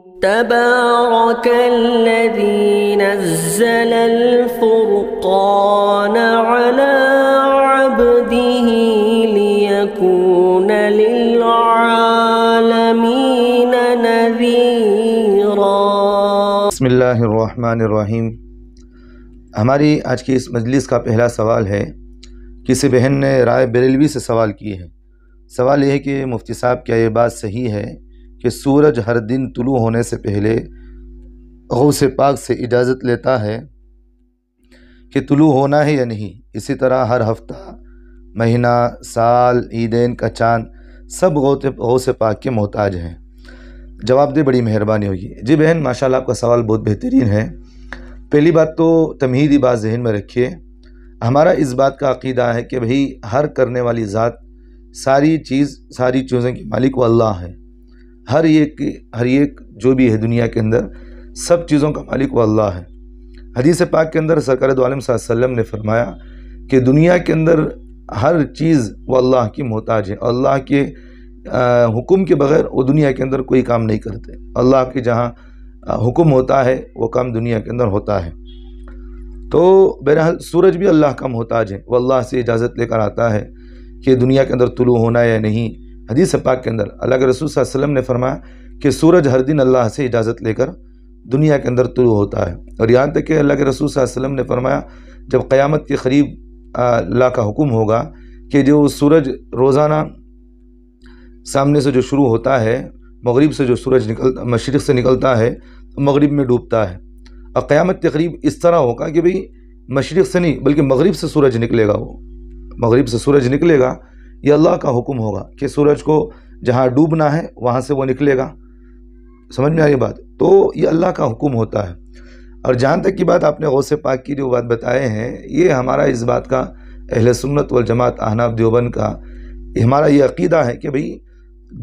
تبارك الذي نزل الفرقان على عبده ليكون للعالمين نذيرا۔ بسم اللہ الرحمن الرحیم۔ ہماری آج کی اس مجلس کا پہلا سوال ہے، کسی بہن نے رائے بریلوی سے سوال کی ہے۔ سوال یہ ہے کہ مفتی صاحب کیا یہ بات صحیح ہے کہ سورج ہر دن طلوع ہونے سے پہلے غوث پاک سے اجازت لیتا ہے کہ طلوع ہونا ہے یا نہیں؟ اسی طرح ہر ہفتہ، مہینہ، سال، عیدین کا چاند سب غوث پاک کے محتاج ہیں؟ جواب دے، بڑی مہربانی ہوگی۔ جی بہن، ماشاءاللہ آپ کا سوال بہت بہترین ہے۔ پہلی بات تو تمہیدی بات ذہن میں رکھیے، ہمارا اس بات کا عقیدہ ہے کہ بھئی ہر کرنے والی ذات، ساری چیزوں کی مالک وہ اللہ ہے۔ ہر ایک جو بھی ہے دنیا کے اندر، سب چیزوں کا مالک وہ اللہ ہے۔ حدیث پاک کے اندر سرکار دو عالم صلی اللہ علیہ وسلم نے فرمایا کہ دنیا کے اندر ہر چیز وہ اللہ کی محتاج ہے۔ اللہ کے حکم کے بغیر وہ دنیا کے اندر کوئی کام نہیں کرتے۔ اللہ کے جہاں حکم ہوتا ہے وہ کام دنیا کے اندر ہوتا ہے۔ تو بہرحال سورج بھی اللہ کا محتاج ہے، وہ اللہ سے اجازت لے کر آتا ہے کہ دنیا کے اندر طلوع ہونا ہے یا نہیں۔ حدیث پاک کے اندر اللہ کے رسول صلی اللہ علیہ وسلم نے فرمایا کہ سورج ہر دن اللہ سے اجازت لے کر دنیا کے اندر طلوع ہوتا ہے، اور یہاں تک کہ اللہ کے رسول صلی اللہ علیہ وسلم نے فرمایا جب قیامت کے قریب اللہ کا حکم ہوگا کہ جو سورج روزانہ سامنے سے جو شروع ہوتا ہے، مغرب سے جو سورج مشرق سے نکلتا ہے مغرب میں ڈوبتا ہے، اور قیامت کے قریب اس طرح ہوگا کہ بھئی مشرق سے نہیں بلکہ مغرب سے سورج نکلے گا، وہ مغرب سے سورج نکلے گا، یہ اللہ کا حکم ہوگا کہ سورج کو جہاں ڈوبنا ہے وہاں سے وہ نکلے گا۔ سمجھ میں آئی بات؟ تو یہ اللہ کا حکم ہوتا ہے۔ اور جہاں تک کی بات آپ نے غوث پاک کی جو بات بتائے ہیں، یہ ہمارا اس بات کا اہل سنت والجماعت احناف دیوبند کا ہمارا یہ عقیدہ ہے کہ بھئی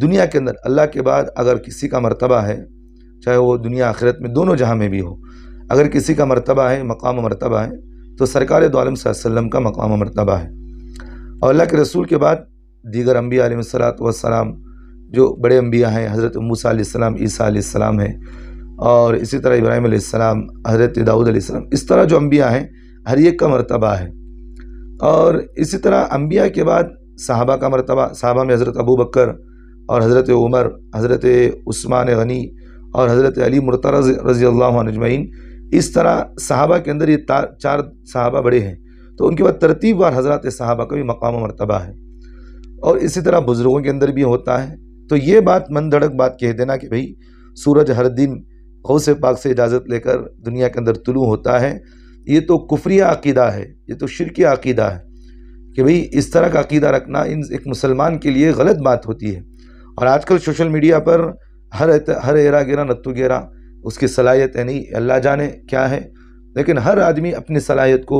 دنیا کے اندر اللہ کے بعد اگر کسی کا مرتبہ ہے، چاہے وہ دنیا آخرت میں دونوں جہاں میں بھی ہو، اگر کسی کا مرتبہ ہے، مقام و مرتبہ ہے، تو سرکار دو عالم صلی اللہ علیہ وسلم کا مقام و مرتبہ ہے۔ اور اللہ کے رسول کے بعد دیگر انبیاء علیہ السلام جو بڑے انبیاء ہیں، حضرت موسیٰ علیہ السلام، عیسیٰ علیہ السلام ہیں، اور اسی طرح ابراہیم علیہ السلام، حضرت داؤد علیہ السلام، اس طرح جو انبیاء ہیں ہر ایک کا مرتبہ ہے۔ اور اسی طرح انبیاء کے بعد صحابہ کا مرتبہ، صحابہ میں حضرت ابو بکر اور حضرت عمر، حضرت عثمان غنی اور حضرت علی مرتضی رضی اللہ عنہ اجمعین، اس طرح صحابہ کے اندر یہ چار صحابہ بڑے ہیں، تو ان کے بعد ترتیب وار حضرات صحابہ کا بھی مقام و مرتبہ ہے۔ اور اسی طرح بزرگوں کے اندر بھی ہوتا ہے۔ تو یہ بات من دھڑک بات کہہ دینا کہ بھئی سورج ہر دن غوث پاک سے اجازت لے کر دنیا کے اندر طلوع ہوتا ہے، یہ تو کفریہ عقیدہ ہے، یہ تو شرکیہ عقیدہ ہے کہ بھئی اس طرح کا عقیدہ رکھنا ایک مسلمان کے لیے غلط بات ہوتی ہے۔ اور آج کل سوشل میڈیا پر ہر ایرا گیرا نتو گیرا اس کی صلاحیت ہے نہیں، اللہ جانے کیا ہے، لیکن ہر آدمی اپنی صلاحیت کو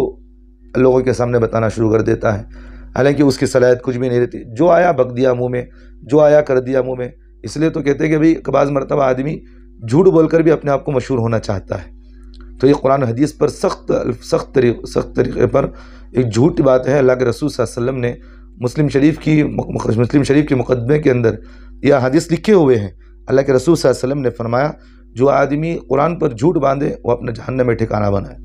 لوگوں کے سامنے بتانا شروع کر دیتا ہے، حالانکہ اس کی صلاحیت کچھ بھی نہیں رہتی، جو آیا بک دیا منہ میں، جو آیا کر دیا منہ میں۔ اس لیے تو کہتے ہیں کہ بھئی بعض مرتبہ آدمی جھوٹ بول کر بھی اپنے آپ کو مشہور ہونا چاہتا ہے۔ تو یہ قرآن و حدیث پر سخت طریقے پر ایک جھوٹ بات ہے۔ اللہ کے رسول صلی اللہ علیہ وسلم نے مسلم شریف کے مقدمے کے اندر یہ حدیث لکھے ہوئے ہیں۔ اللہ کے رسول صلی اللہ علیہ وسلم نے فرمایا جو آدمی قرآن پر جھوٹ باندھے وہ اپنا جہنم میں ٹھکانہ بنائے،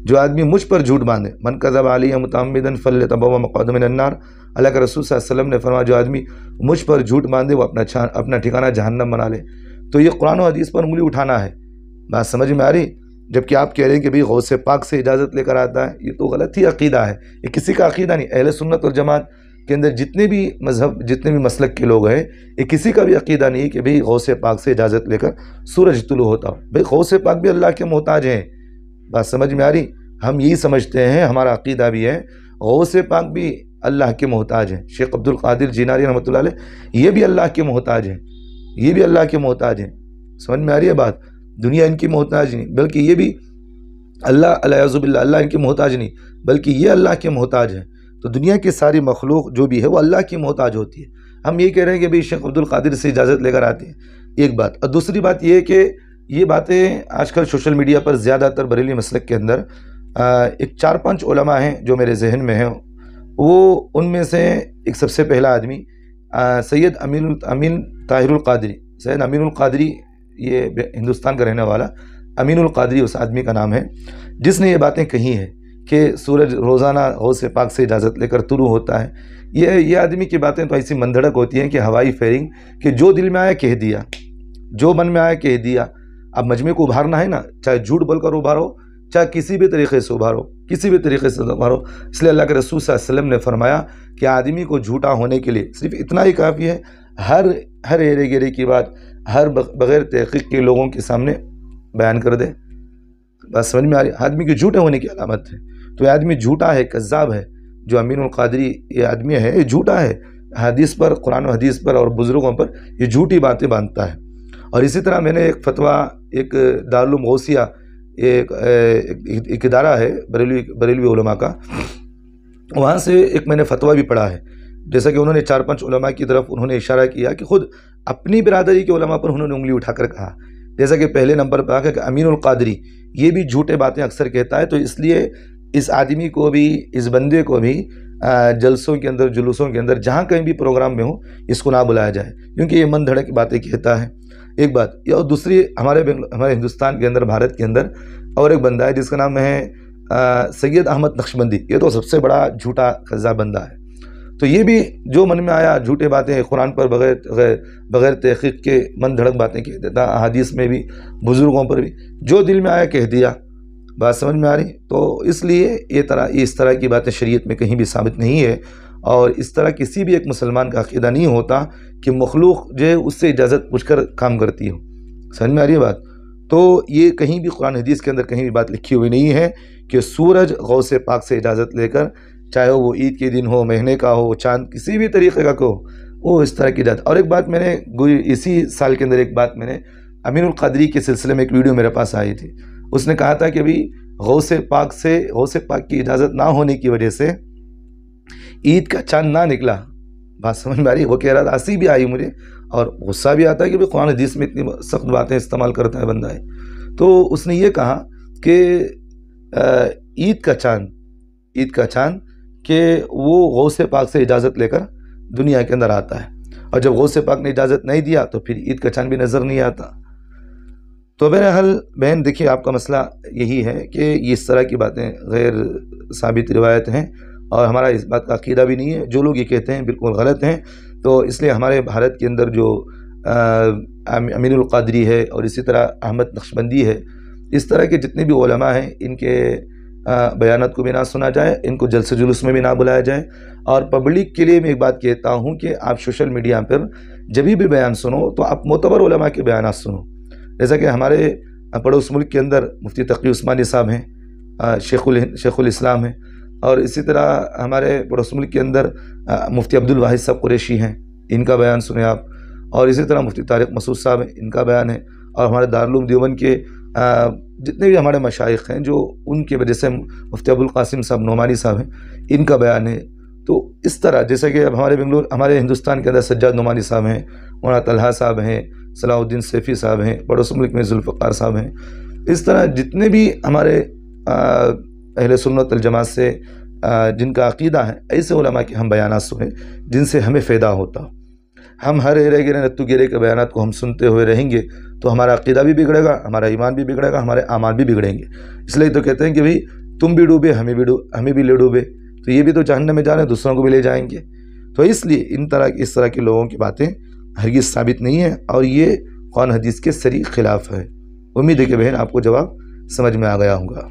جو آدمی مجھ پر جھوٹ باندھے، من کذب علی متعمدا فلیتبوأ مقعدہ من النار، اللہ کے رسول صلی اللہ علیہ وسلم نے فرمایا جو آدمی مجھ پر جھوٹ باندھے وہ اپنا ٹھکانہ جہنم بنا لے۔ تو یہ قرآن و حدیث پر انگلی اٹھانا ہے، بات سمجھ میں آ رہی؟ جبکہ آپ کہہ رہے ہیں کہ بھئی غوث پاک سے اجازت لے کر آتا ہے، یہ تو غلط ہی عقیدہ ہے، یہ کسی کا عقیدہ نہیں۔ اہل سنت اور جماعت کے اندر جتنے بھی مذہب، جتنے بھی مسلک کے لوگ ہیں، یہ کسی کا بھی عقیدہ نہیں کہ بھئی غوث پاک سے اجازت لے کر سورج طلوع ہوتا ہو۔ بھئی غوث پاک بھی اللہ کے محتاج ہیں، بات سمجھ میں آ رہی؟ ہم یہی سمجھتے ہیں، ہمارا عقیدہ بھی ہے غوث پاک بھی اللہ کے محتاج ہیں۔ شیخ عبد القادر جیلانی رحمۃ اللہ علیہ یہ بھی اللہ کے محتاج ہیں، یہ بھی اللہ کے محتاج ہیں۔ سمجھ میں آ رہی ہے بات؟ دنیا ان کی محتاج نہیں بلکہ یہ بھی اللہ ان کی محتاج نہیں بلکہ یہ اللہ کے محتاج ہیں۔ تو دنیا کی ساری مخلوق جو بھی ہے وہ اللہ کی محتاج ہوتی ہے۔ ہم یہ کہہ رہے ہیں کہ بھئی شیخ عبد القادر سے اجازت لے کر آتے ہیں، ایک بات۔ اور دوسری بات یہ ہے کہ یہ باتیں آج کل سوشل میڈیا پر زیادہ تر بریلوی مسلک کے اندر ایک 4-5 علماء ہیں جو میرے ذہن میں ہیں، وہ ان میں سے ایک سب سے پہلا آدمی سید امین طاہر القادری، سید امین القادری یہ ہندوستان کا رہنے والا امین القادری اس آدمی کا نام ہے، جس نے یہ باتیں کہی ہیں کہ سورج روزانہ غوث پاک سے اجازت لے کر طلوع ہوتا ہے۔ یہ آدمی کی باتیں تو ایسی مندھڑک ہوتی ہیں کہ ہوائی فیرنگ، کہ جو دل میں آیا کہہ دیا، جو من میں آیا کہہ دیا۔ اب مجمع کو ابھارنا ہے نا، چاہے جھوٹ بول کر ابھارو، چاہے کسی بھی طریقے سے ابھارو، کسی بھی طریقے سے ابھارو۔ اس لیے اللہ کے رسول صلی اللہ علیہ وسلم نے فرمایا کہ آدمی کو جھوٹا ہونے کے لیے صرف اتنا ہی کافی ہے، ہر ایرے گیرے کی بات ہر بغیر تحقیق کے لوگوں کے سامنے بیان کر دے۔ بس سمجھ میں آ رہی؟ آدمی کے جھوٹے ہونے کی علامت ہے۔ تو یہ آدمی جھوٹا ہے، کذاب ہے، جو امین القادری یہ آدمی ہے، یہ جھوٹا ہے، حدیث پر، قرآن و حدیث پر اور بزرگوں پر یہ جھوٹی باتیں باندھتا ہے۔ اور اسی طرح میں نے ایک فتویٰ، ایک دارالعلوم غوثیہ، ایک ادارہ ہے بریلوی علماء کا، وہاں سے ایک میں نے فتویٰ بھی پڑھا ہے، جیسا کہ انہوں نے 4-5 علماء کی طرف انہوں نے اشارہ کیا کہ خود اپنی برادری کے علماء پر انہوں نے انگلی اٹھا کر کہا، جیسا کہ پہلے نمبر پہ آگے کہ امین القادری یہ بھی جھوٹے باتیں اکثر کہتا ہے، تو اس لیے اس آدمی کو بھی، اس بندے کو بھی جلسوں کے اندر، جلوسوں کے اندر، جہاں کہیں بھی پروگرام میں ہو، اس کو نہ بلایا جائے، کیونکہ یہ من دھڑک باتیں کہتا ہے۔ ایک بات یہ، اور دوسری ہمارے ہندوستان کے اندر، بھارت کے اندر اور ایک بندہ ہے جس کا نام ہے سید احمد نقشبندی، یہ تو سب سے بڑا جھوٹا کذاب بندہ ہے۔ تو یہ بھی جو من میں آیا جھوٹے باتیں قرآن پر بغیر تحقیق کے من دھڑک باتیں کہہ دیتا، احادیث میں بھی، بزرگوں پر بھی، جو دل میں آیا کہہ دیا۔ بات سمجھ میں آ رہی؟ تو اس لیے اس طرح کی باتیں شریعت میں کہیں بھی ثابت نہیں ہے، اور اس طرح کسی بھی ایک مسلمان کا عقیدہ نہیں ہوتا کہ مخلوق جو ہے اس سے اجازت پوچھ کر کام کرتی ہو۔ سمجھ میں آ رہی ہے بات؟ تو یہ کہیں بھی قرآن حدیث کے اندر کہیں بھی بات لکھی ہوئی نہیں ہے کہ سورج غوث پاک سے اجازت لے کر، چاہے وہ عید کے دن ہو، مہینے کا ہو، چاند، کسی بھی طریقے کا ہو، وہ اس طرح کی اجازت۔ اور ایک بات میں نے اسی سال کے اندر ایک بات میں نے امین القادری کے سلسلے میں ایک ویڈیو میرے پاس آئی تھی، اس نے کہا تھا کہ ابھی غوث پاک کی اجازت نہ ہونے کی وجہ سے عید کا چاند نہ نکلا۔ بات سمجھ میں آ رہی؟ وہ کہہ رہا تھا، ہنسی بھی آئی مجھے اور غصہ بھی آتا ہے کہ قرآن حدیث میں اتنی سخت باتیں استعمال کرتا ہے بندہ ہے۔ تو اس نے یہ کہا کہ عید کا چاند کہ وہ غوث پاک سے اجازت لے کر دنیا کے اندر آتا ہے، اور جب غوث پاک نے اجازت نہیں دیا تو پھر عید کا چاند بھی نظر نہیں آتا۔ تو بہرحال بہن دیکھیے، آپ کا مسئلہ یہی ہے کہ اس طرح کی باتیں غیر ثابت روایت ہیں، اور ہمارا اس بات کا عقیدہ بھی نہیں ہے۔ جو لوگ یہ کہتے ہیں بالکل غلط ہیں۔ تو اس لیے ہمارے بھارت کے اندر جو امین القادری ہے، اور اسی طرح احمد نقشبندی ہے، اس طرح کے جتنے بھی علماء ہیں، ان کے بیانات کو بھی نہ سنا جائے، ان کو جلسے جلوس میں بھی نہ بلایا جائے۔ اور پبلک کے لیے میں ایک بات کہتا ہوں کہ آپ سوشل میڈیا پر جب بھی بیان سنو تو آپ معتبر علماء کے بیانات سنو، جیسا کہ ہمارے پڑوس ملک کے اندر مفتی تقی عثمانی صاحب ہیں، شیخ الاسلام ہیں، اور اسی طرح ہمارے پڑوس ملک کے اندر مفتی عبدالواحد صاحب قریشی ہیں، ان کا بیان سنیں آپ، اور اسی طرح مفتی طارق مسعود صاحب ہیں، ان کا بیان ہے، اور ہمارے دارالعلوم دیوبند کے جتنے بھی ہمارے مشائخ ہیں، جو ان کی وجہ سے مفتی ابوالقاسم صاحب نعمانی صاحب ہیں، ان کا بیان ہے۔ تو اس طرح جیسا کہ اب ہمارے ہندوستان کے اندر سجاد نعمانی صاحب ہیں، مولانا طلحہ صاحب ہیں، صلاح الدین سیفی صاحب ہیں، پڑوس ملک میں ذوالفقار صاحب ہیں، اس طرح جتنے بھی ہمارے اہل سنت الجماعت سے جن کا عقیدہ ہے، ایسے علماء کے ہم بیانات سنیں جن سے ہمیں فائدہ ہوتا۔ ہم ہر ایرے گرے نتو گرے کے بیانات کو ہم سنتے ہوئے رہیں گے تو ہمارا عقیدہ بھی بگڑے گا، ہمارا ایمان بھی بگڑے گا، ہمارے اعمال بھی بگڑیں گے۔ اس لیے تو کہتے ہیں کہ بھئی تم بھی ڈوبے ہمیں بھی لے ڈوبے، تو یہ بھی تو جہنم میں جانے، دوسروں کو بھی لے جائیں گے۔ تو اس لیے اس طرح کے لوگوں کی باتیں ہرگز ثابت نہیں ہیں، اور یہ قرآن حدیث کے صریح خلاف ہے۔ امید ہے کہ بہن آپ کو جواب سمجھ میں آ گیا ہوگا۔